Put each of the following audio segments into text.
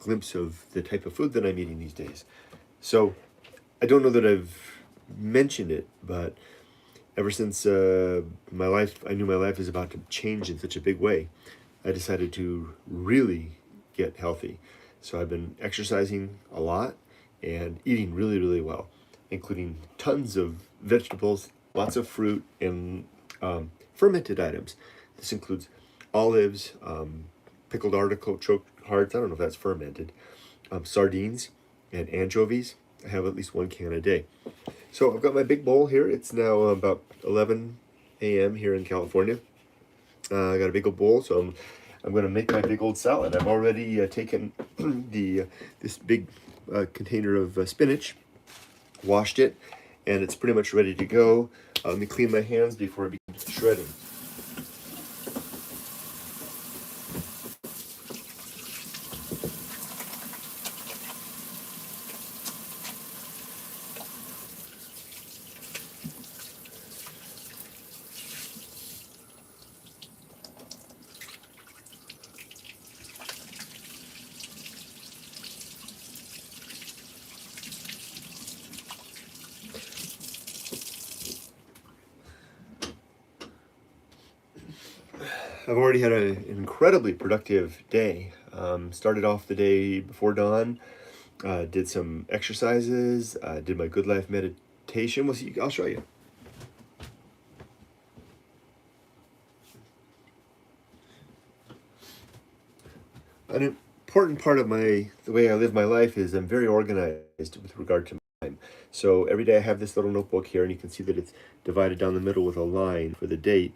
glimpse of the type of food that I'm eating these days. So I don't know that I've mentioned it, but ever since I knew my life is about to change in such a big way, I decided to really get healthy. So I've been exercising a lot and eating really, really well, including tons of vegetables, lots of fruit, and fermented items. This includes olives, pickled artichoke hearts, I don't know if that's fermented, sardines, and anchovies. I have at least 1 can a day. So I've got my big bowl here. It's now about 11 a.m. here in California. I got a big old bowl, so I'm going to make my big old salad. I've already taken this big container of spinach, washed it, and it's pretty much ready to go. Let me clean my hands before I begin shredding. I've already had an incredibly productive day. Started off the day before dawn, did some exercises, did my good life meditation. I'll show you. An important part of the way I live my life is I'm very organized with regard to time. So every day I have this little notebook here, and you can see that it's divided down the middle with a line for the date.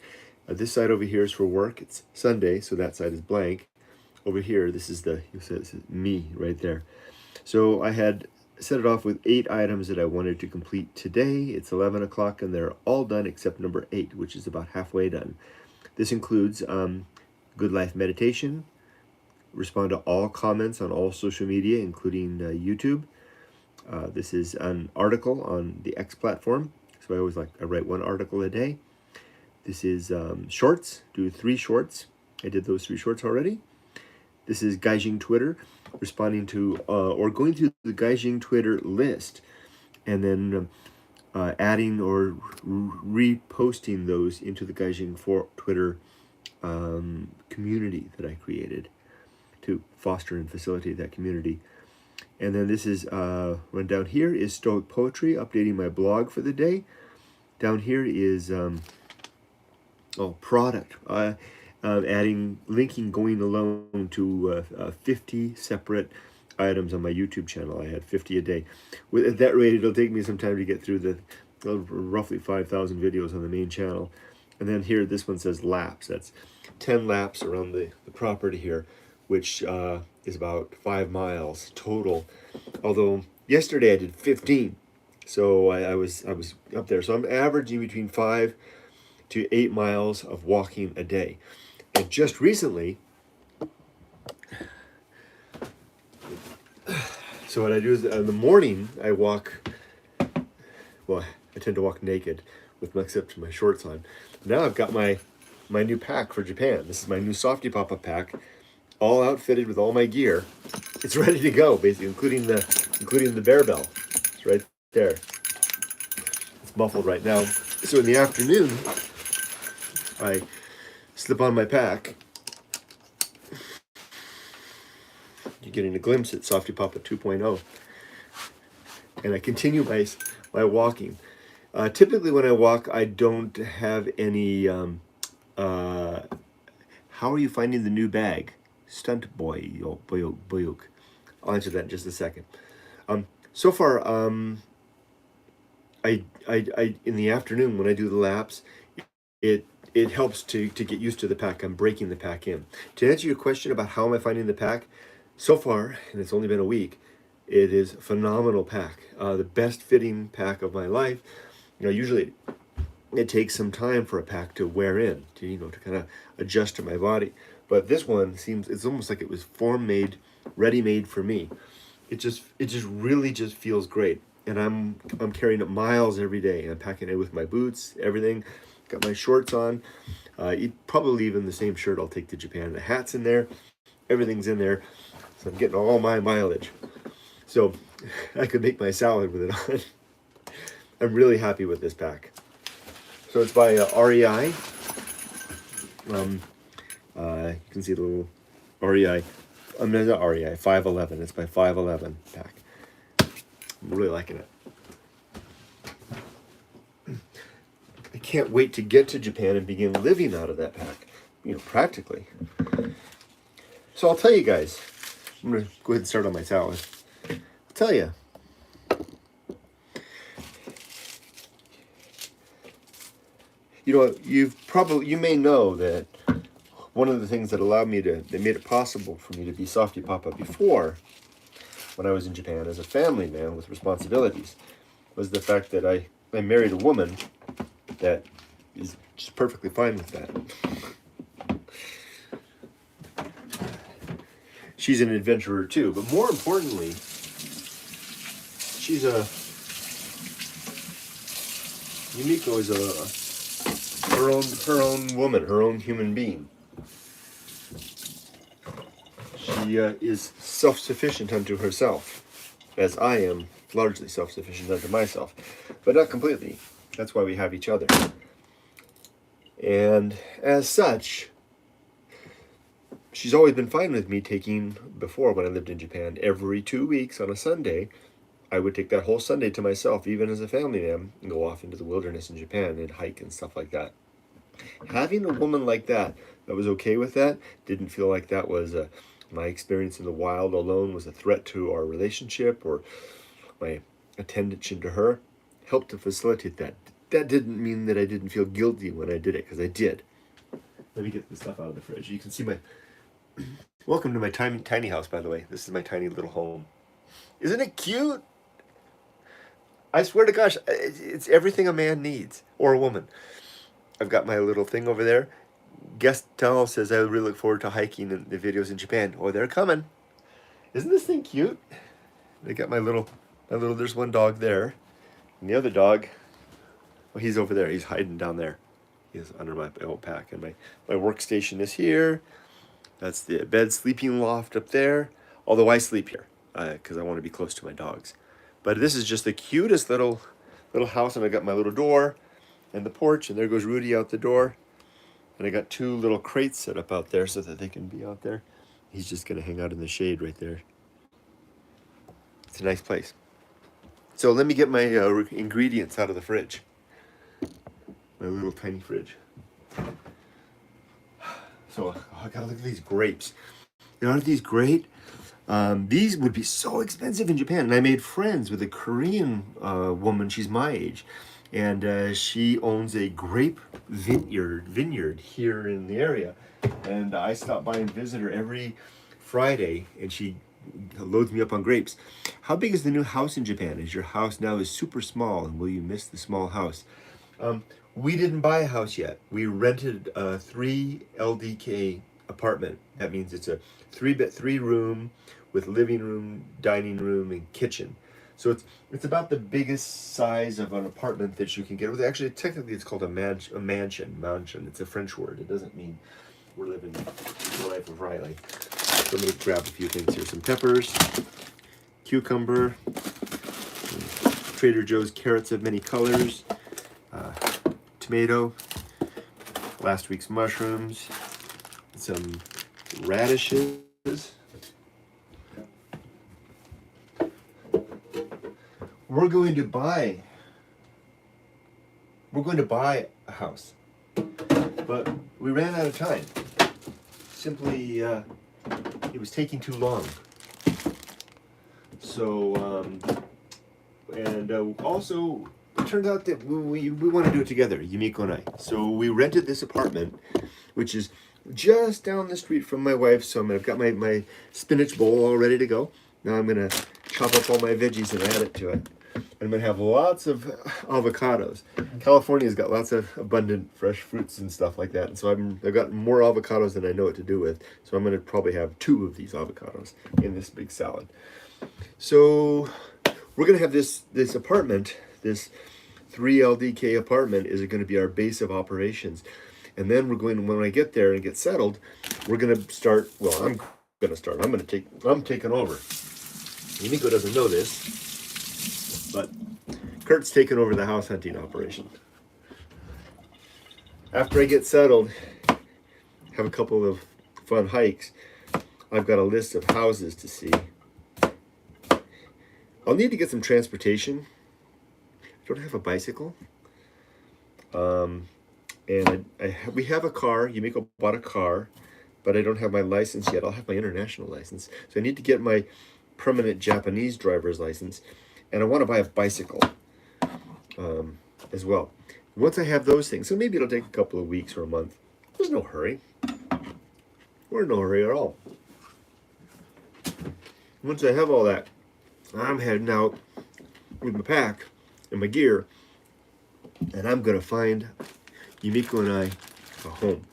This side over here is for work. It's Sunday, so that side is blank. Over here, this is me right there. So I had set it off with 8 items that I wanted to complete today. It's 11 o'clock, and they're all done except number 8, which is about halfway done. This includes good life meditation, respond to all comments on all social media, including YouTube. This is an article on the X platform. So I write 1 article a day. This is shorts, do 3 shorts. I did those 3 shorts already. This is Gaijing Twitter, responding to or going through the Gaijing Twitter list and then adding or reposting those into the Gaijing Twitter community that I created to foster and facilitate that community. And then this is, run down here is Stoic Poetry, updating my blog for the day. Down here is product, linking going alone to 50 separate items on my YouTube channel. I had 50 a day. At that rate, it'll take me some time to get through the roughly 5,000 videos on the main channel. And then here, this one says laps. That's 10 laps around the property here, which is about 5 miles total. Although yesterday I did 15, so I was up there. So I'm averaging between 5 to 8 miles of walking a day. And just recently, so what I do is in the morning I walk. Well, I tend to walk naked except my shorts on. Now I've got my new pack for Japan. This is my new softypapa pack, all outfitted with all my gear. It's ready to go, basically, including the bear bell. It's right there. It's muffled right now. So in the afternoon, I slip on my pack. You're getting a glimpse at softypapa 2.0. And I continue my walking. Typically when I walk, I don't have any, how are you finding the new bag? Stunt boyok. I'll answer that in just a second. So far, I in the afternoon when I do the laps, it helps to get used to the pack. I'm breaking the pack in. To answer your question about how am I finding the pack, so far, and it's only been a week, it is a phenomenal pack. The best fitting pack of my life. Usually it takes some time for a pack to wear in, to kind of adjust to my body. But this one it's almost like it was form-made, ready-made for me. It just really feels great. And I'm carrying it miles every day. I'm packing it with my boots, everything. Got my shorts on. Probably even the same shirt I'll take to Japan. The hat's in there. Everything's in there. So I'm getting all my mileage. So I could make my salad with it on. I'm really happy with this pack. So it's by REI. You can see the little REI. Not REI, 511. It's by 511 pack. I'm really liking it. I can't wait to get to Japan and begin living out of that pack, practically. So I'll tell you guys, I'm going to go ahead and start on my salad. I'll tell you. You may know that one of the things that made it possible for me to be softypapa before, when I was in Japan as a family man with responsibilities, was the fact that I married a woman that is just perfectly fine with that. She's an adventurer too, but more importantly, Yumiko is her own woman, her own human being. She is self-sufficient unto herself, as I am largely self-sufficient unto myself, but not completely. That's why we have each other. And as such, she's always been fine with me taking, before when I lived in Japan, every 2 weeks on a Sunday, I would take that whole Sunday to myself, even as a family man, and go off into the wilderness in Japan and hike and stuff like that. Having a woman like that was okay with that, didn't feel like that was my experience in the wild alone was a threat to our relationship or my attention to her, helped to facilitate that. That didn't mean that I didn't feel guilty when I did it, because I did. Let me get this stuff out of the fridge. You can see my... Welcome to my tiny house, by the way. This is my tiny little home. Isn't it cute? I swear to gosh, it's everything a man needs, or a woman. I've got my little thing over there. Guest Tal says I really look forward to hiking and the videos in Japan. Oh, they're coming. Isn't this thing cute? I got my little, there's one dog there. And the other dog, well, he's over there. He's hiding down there. He's under my old pack. And my workstation is here. That's the bed sleeping loft up there. Although I sleep here because I want to be close to my dogs. But this is just the cutest little house. And I got my little door and the porch. And there goes Rudy out the door. And I got 2 little crates set up out there so that they can be out there. He's just going to hang out in the shade right there. It's a nice place. So let me get my ingredients out of the fridge. My little tiny fridge. So I gotta look at these grapes. Aren't these great? These would be so expensive in Japan. And I made friends with a Korean woman. She's my age. And she owns a grape vineyard here in the area. And I stop by and visit her every Friday. And she loads me up on grapes. How big is the new house in Japan? Is your house now is super small, and will you miss the small house? We didn't buy a house yet. We rented a 3 LDK apartment. That means it's a 3 room with living room, dining room, and kitchen. So it's about the biggest size of an apartment that you can get. Actually, technically, it's called a mansion. It's a French word. It doesn't mean we're living the life of Riley. So I'm going to grab a few things here. Some peppers, cucumber, Trader Joe's carrots of many colors, tomato, last week's mushrooms, some radishes. We're going to buy a house, but we ran out of time. Simply, it was taking too long. So, also, it turned out that we want to do it together, Yumiko and I. So we rented this apartment, which is just down the street from my wife. So I've got my spinach bowl all ready to go. Now I'm going to chop up all my veggies and add it to it. I'm going to have lots of avocados. California's got lots of abundant fresh fruits and stuff like that. And so I've got more avocados than I know what to do with. So I'm going to probably have 2 of these avocados in this big salad. So we're going to have this apartment, this 3 LDK apartment is going to be our base of operations. And then when I get there and get settled, we're going to start, I'm going to start. I'm taking over. Yumiko doesn't know this, but Kurt's taken over the house hunting operation. After I get settled, have a couple of fun hikes, I've got a list of houses to see. I'll need to get some transportation. I don't have a bicycle. And we have a car. Yumiko bought a car, but I don't have my license yet. I'll have my international license. So I need to get my permanent Japanese driver's license. And I want to buy a bicycle as well. Once I have those things, so maybe it'll take a couple of weeks or a month. There's no hurry. We're in no hurry at all. Once I have all that, I'm heading out with my pack and my gear, and I'm going to find Yumiko and I a home.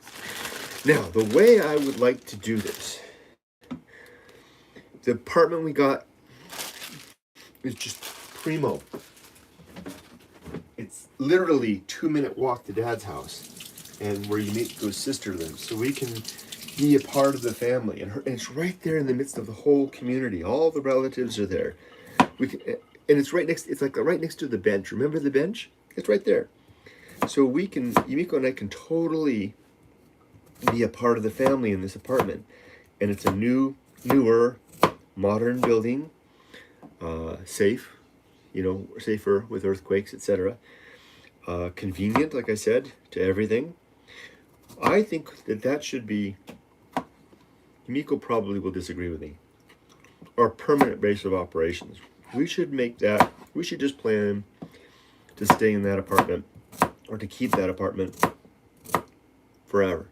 Now, the way I would like to do this, the apartment we got is just primo. It's literally 2-minute walk to Dad's house and where Yumiko's sister lives, so we can be a part of the family. And it's right there in the midst of the whole community. All the relatives are there. We can, and it's right next. It's like right next to the bench. Remember the bench? It's right there. So we can, Yumiko and I can totally be a part of the family in this apartment. And it's a newer, modern building, safe, safer with earthquakes, etc. Convenient, like I said, to everything. I think that should be, Yumiko probably will disagree with me, our permanent base of operations. We should just plan to stay in that apartment or to keep that apartment forever.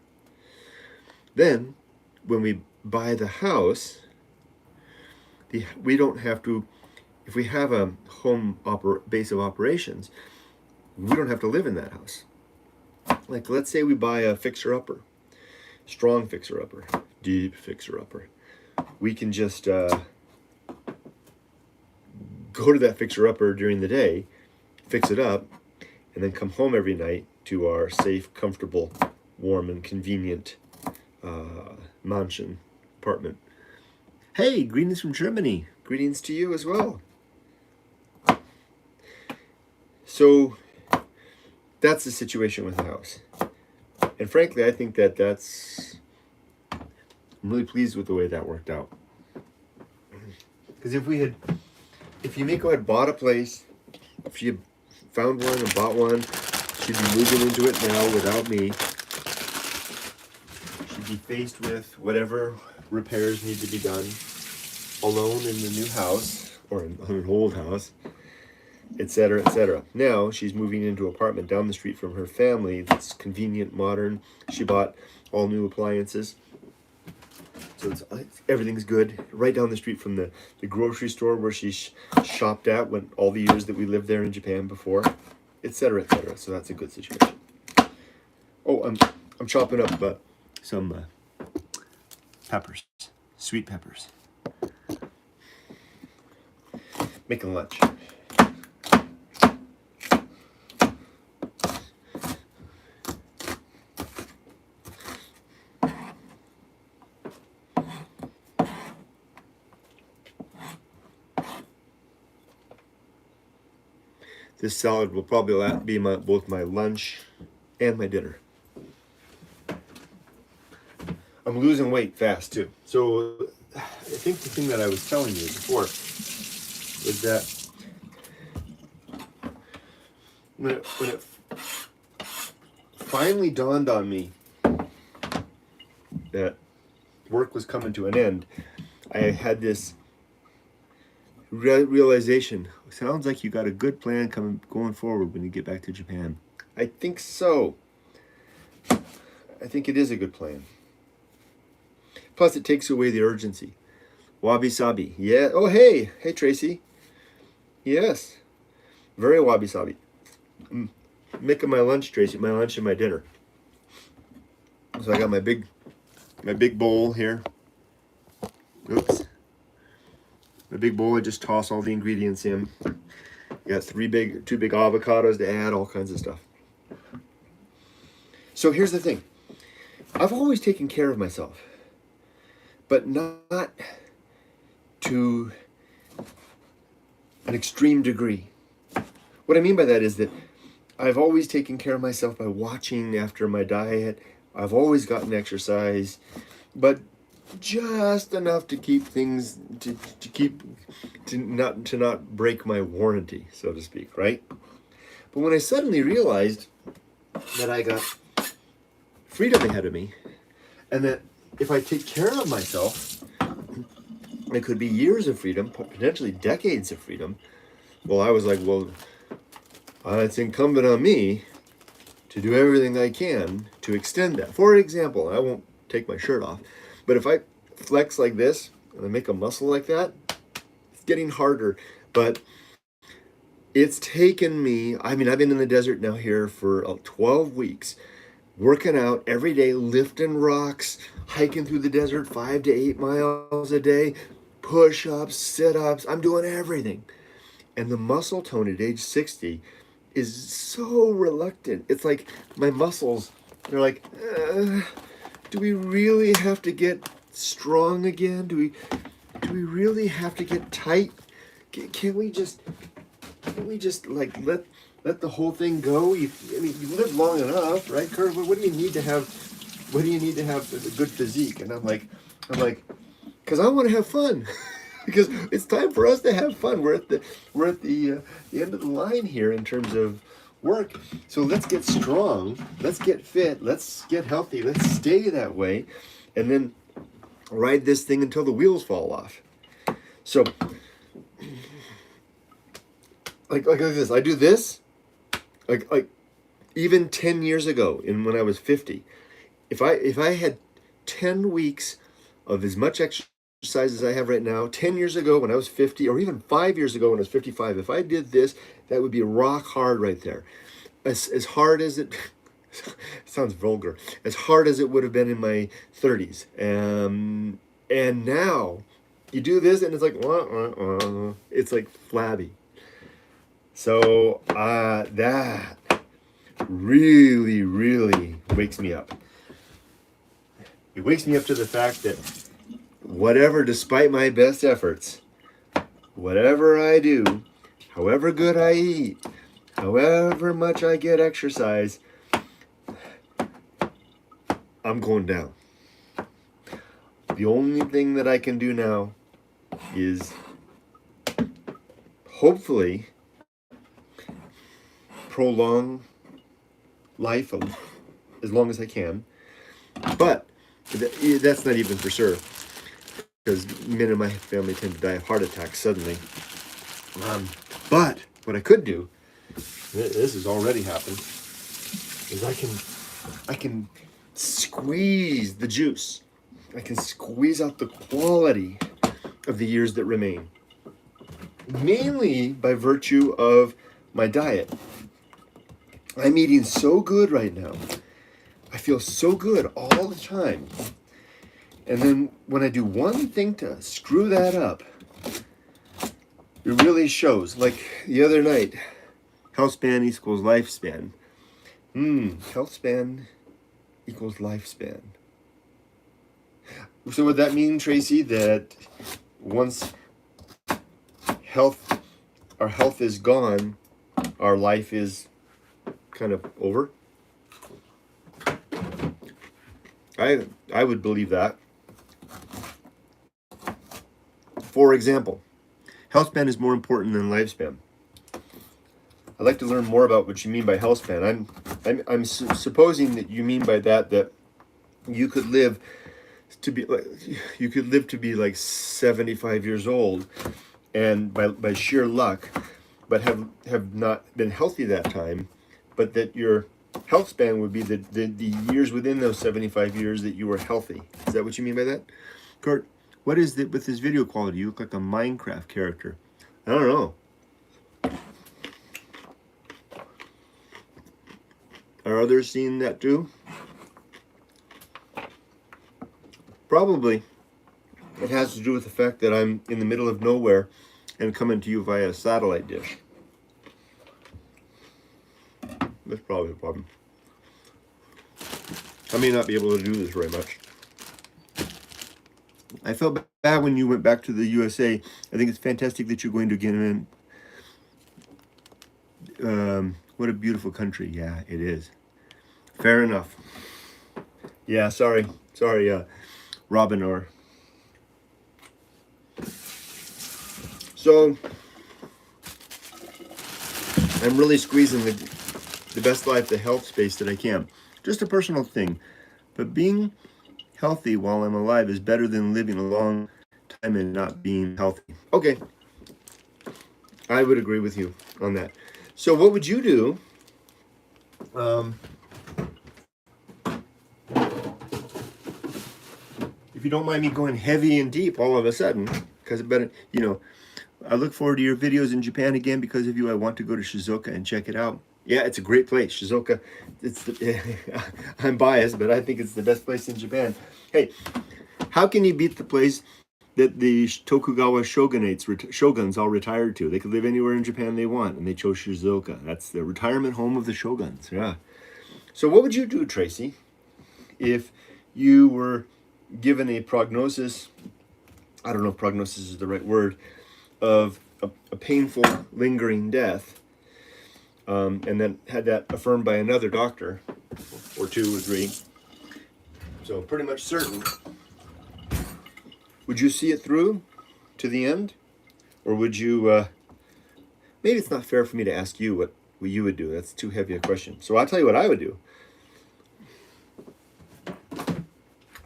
Then, when we buy the house, we don't have to, if we have a home base of operations, we don't have to live in that house. Like, let's say we buy a fixer-upper, strong fixer-upper, deep fixer-upper. We can just go to that fixer-upper during the day, fix it up, and then come home every night to our safe, comfortable, warm, and convenient mansion apartment. Hey, greetings from Germany. Greetings to you as well. So that's the situation with the house. And frankly, I think I'm really pleased with the way that worked out. Because if Yumiko had bought a place, if she had found one and bought one, she'd be moving into it now without me. She'd be faced with whatever repairs need to be done alone in the new house, or in an old house, etc., etc. Now she's moving into an apartment down the street from her family that's convenient, modern. She bought all new appliances. So everything's good. Right down the street from the grocery store where she shopped at when all the years that we lived there in Japan before, etc., etc. So that's a good situation. Oh, I'm chopping up some peppers, sweet peppers. Making lunch. This salad will probably be both my lunch and my dinner. I'm losing weight fast too. So I think the thing that I was telling you before was that when it finally dawned on me that work was coming to an end, I had this realization. Sounds like you got a good plan going forward when you get back to Japan. I think so. I think it is a good plan. Plus, it takes away the urgency. Wabi-Sabi. Yeah. Oh, hey. Hey, Tracy. Yes. Very wabi-sabi. Making my lunch, Tracy. My lunch and my dinner. So I got my big bowl here. Oops. My big bowl, I just toss all the ingredients in. Got two big avocados to add, all kinds of stuff. So here's the thing. I've always taken care of myself. but not to an extreme degree. What I mean by that is that I've always taken care of myself by watching after my diet. I've always gotten exercise, but just enough to keep things to not break my warranty, so to speak, right? But when I suddenly realized that I got freedom ahead of me, and that if I take care of myself, it could be years of freedom, potentially decades of freedom. Well, I was like, well, it's incumbent on me to do everything I can to extend that. For example, I won't take my shirt off, but if I flex like this and I make a muscle like that, it's getting harder. But it's taken me, I mean, I've been in the desert now here for 12 weeks, working out every day, lifting rocks, hiking through the desert 5 to 8 miles a day, push-ups, sit-ups. I'm doing everything. And the muscle tone at age 60 is so reluctant. It's like my muscles, they're like, do we really have to get strong again? Do we really have to get tight? Can we just like let the whole thing go? You live long enough, right, Kurt? What do you need to have? What do you need to have a good physique? And I'm like, because I want to have fun. Because it's time for us to have fun. We're at the end of the line here in terms of work. So let's get strong. Let's get fit. Let's get healthy. Let's stay that way, and then ride this thing until the wheels fall off. So, like this. I do this. Like even 10 years ago, when I was 50, if I had 10 weeks of as much exercise as I have right now, 10 years ago when I was 50, or even 5 years ago when I was 55, if I did this, that would be rock hard right there. As hard as it sounds vulgar, as hard as it would have been in my 30s. And now you do this and it's like, it's like flabby. So that really, really wakes me up. It wakes me up to the fact that whatever, despite my best efforts, whatever I do, however good I eat, however much I get exercise, I'm going down. The only thing that I can do now is hopefully prolong life as long as I can. But that's not even for sure, because men in my family tend to die of heart attacks suddenly. But what I could do, this has already happened, is I can squeeze the juice. I can squeeze out the quality of the years that remain, mainly by virtue of my diet. I'm eating so good right now. I feel so good all the time. And then when I do one thing to screw that up, it really shows. Like the other night, health span equals lifespan. Health span equals lifespan. So would that mean, Tracy, that once our health is gone, our life is kind of over? I would believe that. For example, health span is more important than lifespan. I'd like to learn more about what you mean by health span. I'm supposing that you mean by that you could live to be like 75 years old, and by sheer luck, but have not been healthy that time, but that your health span would be the years within those 75 years that you were healthy. Is that what you mean by that? Kurt, what is it with this video quality? You look like a Minecraft character. I don't know. Are others seeing that too? Probably. It has to do with the fact that I'm in the middle of nowhere and coming to you via a satellite dish. That's probably the problem. I may not be able to do this very much. I felt bad when you went back to the USA. I think it's fantastic that you're going to get in. What a beautiful country. Yeah, it is. Fair enough. Yeah, sorry, Robin. Or so I'm really squeezing the best life, the health space that I can. Just a personal thing, but being healthy while I'm alive is better than living a long time and not being healthy. Okay, I would agree with you on that. So what would you do? If you don't mind me going heavy and deep all of a sudden, because it better, I look forward to your videos in Japan again. Because of you, I want to go to Shizuoka and check it out. Yeah, it's a great place, Shizuoka. I'm biased, but I think it's the best place in Japan. Hey, how can you beat the place that the Tokugawa shoguns all retired to? They could live anywhere in Japan they want, and they chose Shizuoka. That's the retirement home of the shoguns. Yeah. So what would you do, Tracy, if you were given a prognosis? I don't know if prognosis is the right word, of a painful, lingering death, and then had that affirmed by another doctor, or 2 or 3, so pretty much certain. Would you see it through to the end? Or would you, maybe it's not fair for me to ask you what you would do. That's too heavy a question. So I'll tell you what I would do.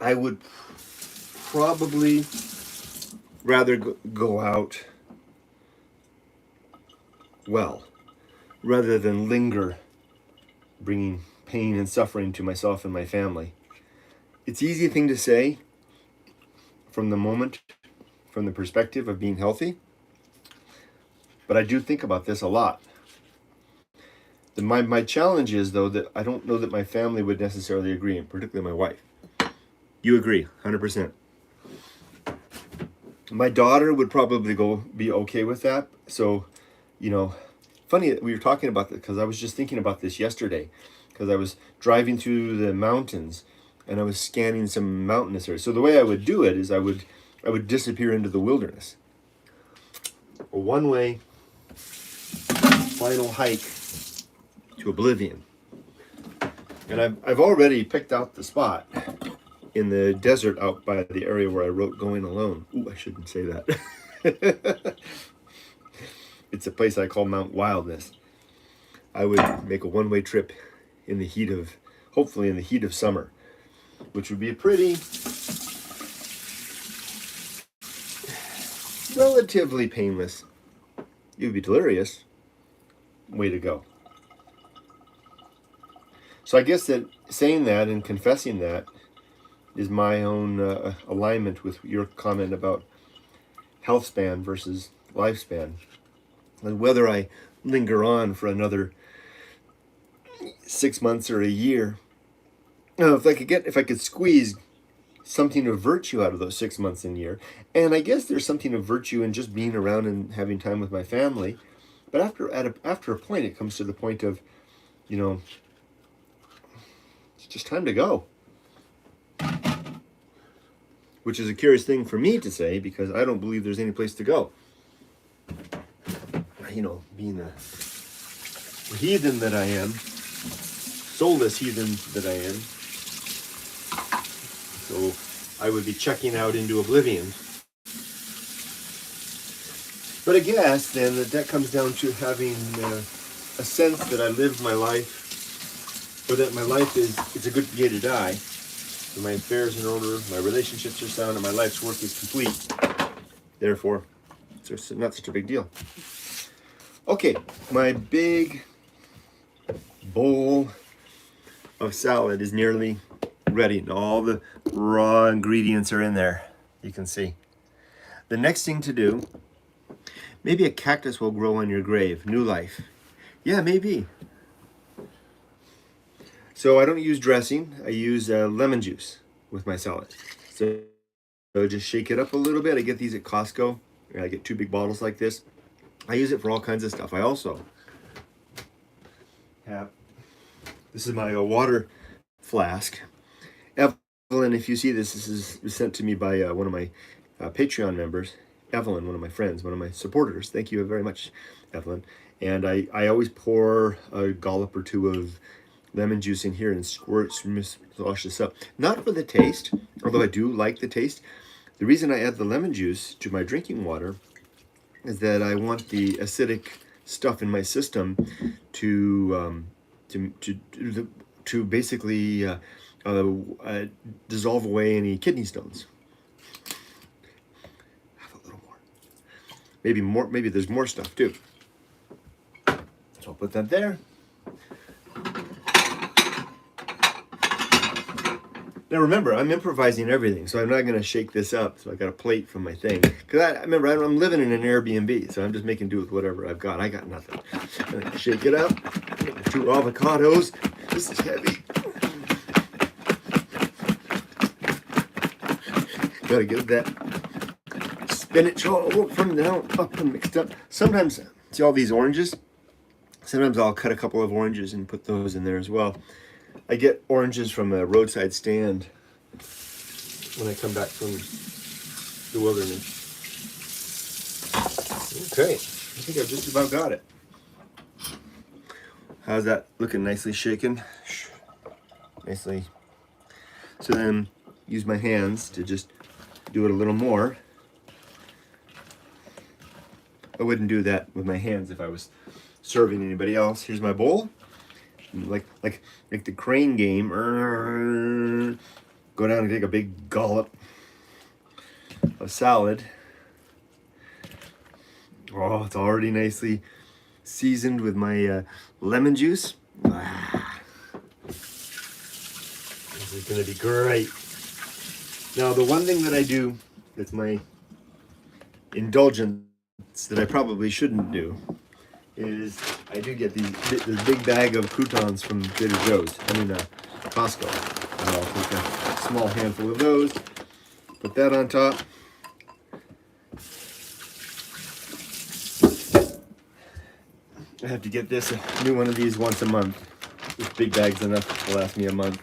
I would probably rather go out well, rather than linger, bringing pain and suffering to myself and my family. It's an easy thing to say from the perspective of being healthy, but I do think about this a lot. My challenge is, though, that I don't know that my family would necessarily agree, and particularly my wife. You agree, 100%. My daughter would probably be okay with that. So, funny that we were talking about this, because I was just thinking about this yesterday, because I was driving through the mountains and I was scanning some mountainous areas. So the way I would do it is I would disappear into the wilderness. A one-way final hike to oblivion. And I've already picked out the spot in the desert out by the area where I wrote Going Alone. Ooh, I shouldn't say that. It's a place I call Mount Wildness. I would make a one-way trip hopefully in the heat of summer, which would be a pretty relatively painless, it would be delirious, way to go. So I guess that saying that and confessing that is my own alignment with your comment about health span versus lifespan. And whether I linger on for another 6 months or a year, if I could squeeze something of virtue out of those 6 months and year, and I guess there's something of virtue in just being around and having time with my family. But after a point, it comes to the point of, it's just time to go. Which is a curious thing for me to say, because I don't believe there's any place to go. Being the heathen that I am, soulless heathen that I am. So I would be checking out into oblivion. But I guess then that comes down to having a sense that I lived my life, or that my life it's a good day to die. So my affairs in order, my relationships are sound, and my life's work is complete. Therefore, it's not such a big deal. Okay, my big bowl of salad is nearly ready. All the raw ingredients are in there, you can see. The next thing to do, maybe a cactus will grow on your grave, new life. Yeah, maybe. So I don't use dressing, I use lemon juice with my salad. So just shake it up a little bit. I get these at Costco. I get 2 big bottles like this. I use it for all kinds of stuff. I also have, this is my water flask. I have Evelyn, if you see this, was sent to me by one of my Patreon members, Evelyn, one of my friends, one of my supporters. Thank you very much, Evelyn. And I always pour a dollop or two of lemon juice in here and slosh this up. Not for the taste, although I do like the taste. The reason I add the lemon juice to my drinking water is that I want the acidic stuff in my system to basically dissolve away any kidney stones. Have a little more. Maybe more. Maybe there's more stuff too. So I'll put that there. Now remember, I'm improvising everything, so I'm not going to shake this up. So I got a plate from my thing. Because I remember, I'm living in an Airbnb, so I'm just making do with whatever I've got. I got nothing. I'm going to shake it up. 2 avocados. This is heavy. Got to get that spinach all from down, up and mixed up. Sometimes, see all these oranges? Sometimes I'll cut a couple of oranges and put those in there as well. I get oranges from a roadside stand when I come back from the wilderness. Okay, I think I've just about got it. How's that looking? Nicely shaken? Nicely. So then use my hands to just do it a little more. I wouldn't do that with my hands if I was serving anybody else. Here's my bowl. Like the crane game, go down and take a big dollop of salad. Oh, it's already nicely seasoned with my lemon juice. This is gonna be great. Now, the one thing that I do that's my indulgence that I probably shouldn't do is I do get this big bag of croutons from Trader Joe's, Costco. I'll take a small handful of those, put that on top. I have to get this, a new one of these once a month. This big bag's enough to last me a month.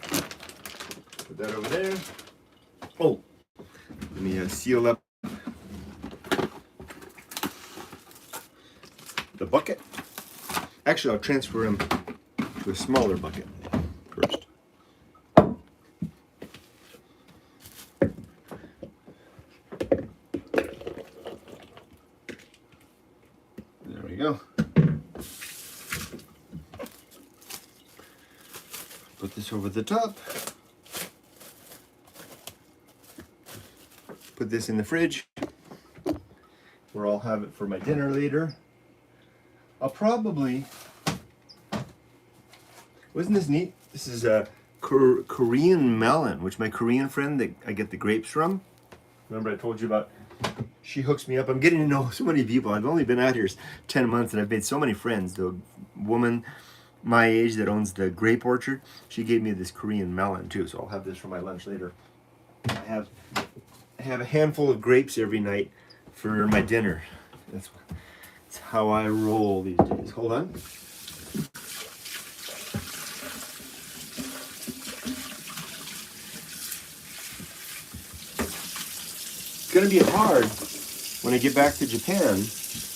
Put that over there. Oh, let me seal up the bucket. Actually, I'll transfer them to a smaller bucket first. There we go. Put this over the top. Put this in the fridge, where I'll have it for my dinner later. I'll probably, wasn't this neat? This is a Korean melon, which my Korean friend that I get the grapes from. Remember I told you about, she hooks me up. I'm getting to know so many people. I've only been out here 10 months and I've made so many friends. The woman my age that owns the grape orchard, she gave me this Korean melon too, so I'll have this for my lunch later. I have a handful of grapes every night for my dinner. That's how I roll these days. Hold on. It's gonna be hard when I get back to Japan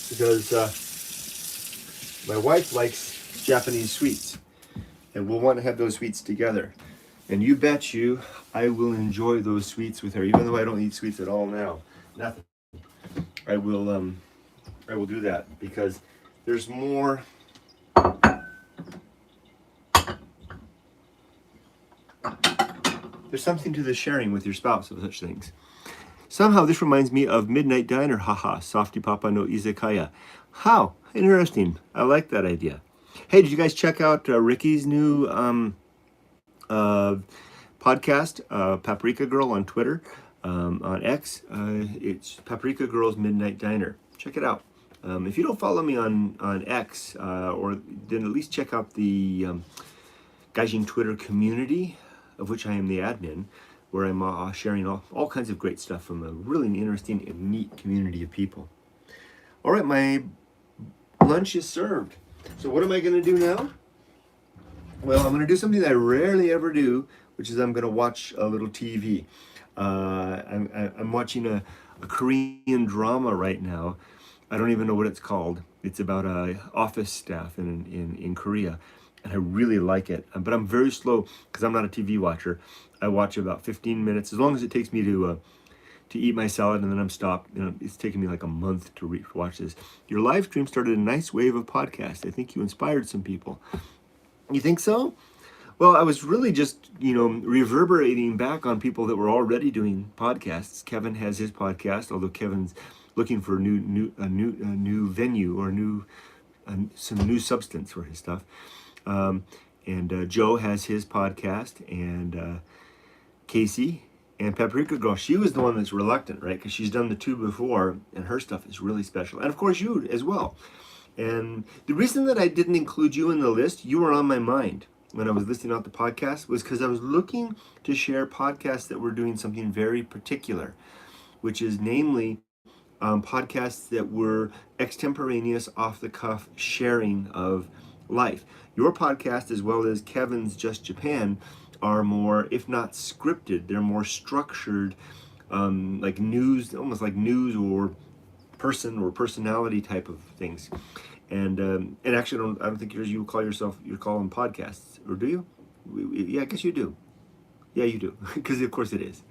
because my wife likes Japanese sweets and we'll want to have those sweets together. And you bet you I will enjoy those sweets with her, even though I don't eat sweets at all now. Nothing. I will do that because there's more. There's something to the sharing with your spouse of such things. Somehow this reminds me of Midnight Diner, haha, softypapa no izakaya. How interesting. I like that idea. Hey, did you guys check out Ricky's new podcast, Paprika Girl on Twitter, on X? It's Paprika Girl's Midnight Diner. Check it out. If you don't follow me on X, or then at least check out the Gaijin Twitter community, of which I am the admin, where I'm sharing all kinds of great stuff from a really interesting and neat community of people. All right, my lunch is served. So what am I going to do now? Well, I'm going to do something that I rarely ever do, which is I'm going to watch a little TV. I'm watching a Korean drama right now. I don't even know what it's called. It's about office staff in Korea, and I really like it. But I'm very slow because I'm not a TV watcher. I watch about 15 minutes, as long as it takes me to eat my salad, and then I'm stopped. You know, it's taken me like a month to watch this. Your live stream started a nice wave of podcasts. I think you inspired some people. You think so? Well, I was really just, reverberating back on people that were already doing podcasts. Kevin has his podcast, although Kevin's looking for a new venue or some new substance for his stuff. And Joe has his podcast, and Casey and Paprika Girl, she was the one that's reluctant, right? Because she's done the two before, and her stuff is really special. And of course, you as well. And the reason that I didn't include you in the list, you were on my mind when I was listing out the podcast, was because I was looking to share podcasts that were doing something very particular, which is namely podcasts that were extemporaneous, off-the-cuff sharing of life. Your podcast, as well as Kevin's Just Japan, are more, if not scripted, they're more structured, like news, almost like news or person or personality type of things. And actually, I don't think you call them podcasts, or do you? Yeah, I guess you do. Yeah, you do, because of course it is.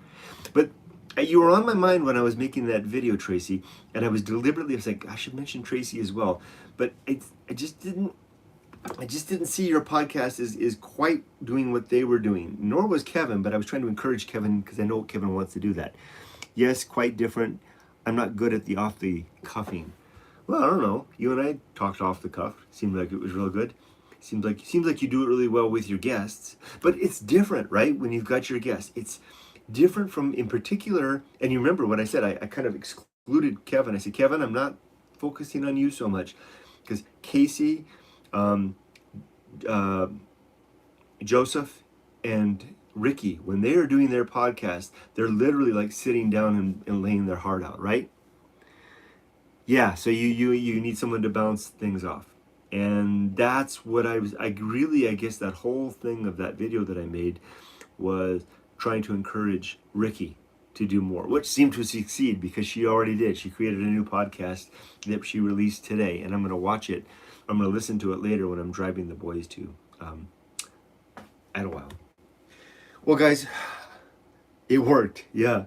But you were on my mind when I was making that video, Tracy, and I was like, I should mention Tracy as well. But I just didn't see your podcast is quite doing what they were doing. Nor was Kevin, but I was trying to encourage Kevin because I know Kevin wants to do that. Yes, quite different. I'm not good at the off the cuffing. Well, I don't know. You and I talked off the cuff. Seemed like it was real good. Seems like you do it really well with your guests. But it's different, right? When you've got your guests, it's different from, in particular. And you remember what I said? I kind of excluded Kevin. I said, Kevin, I'm not focusing on you so much, because Casey, Joseph, and Ricky, when they are doing their podcast, they're literally like sitting down and laying their heart out, right? Yeah, so you need someone to bounce things off. And that's what I guess that whole thing of that video that I made was trying to encourage Ricky to do more, which seemed to succeed because she already did. She created a new podcast that she released today, and I'm going to watch it. I'm going to listen to it later when I'm driving the boys to Idlewild. Well, guys, it worked. Yeah.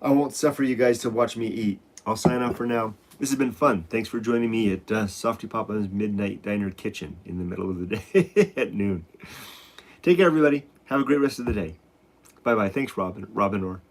I won't suffer you guys to watch me eat. I'll sign off for now. This has been fun. Thanks for joining me at softypapa's Midnight Diner Kitchen in the middle of the day at noon. Take care, everybody. Have a great rest of the day. Bye-bye. Thanks, Robin Orr.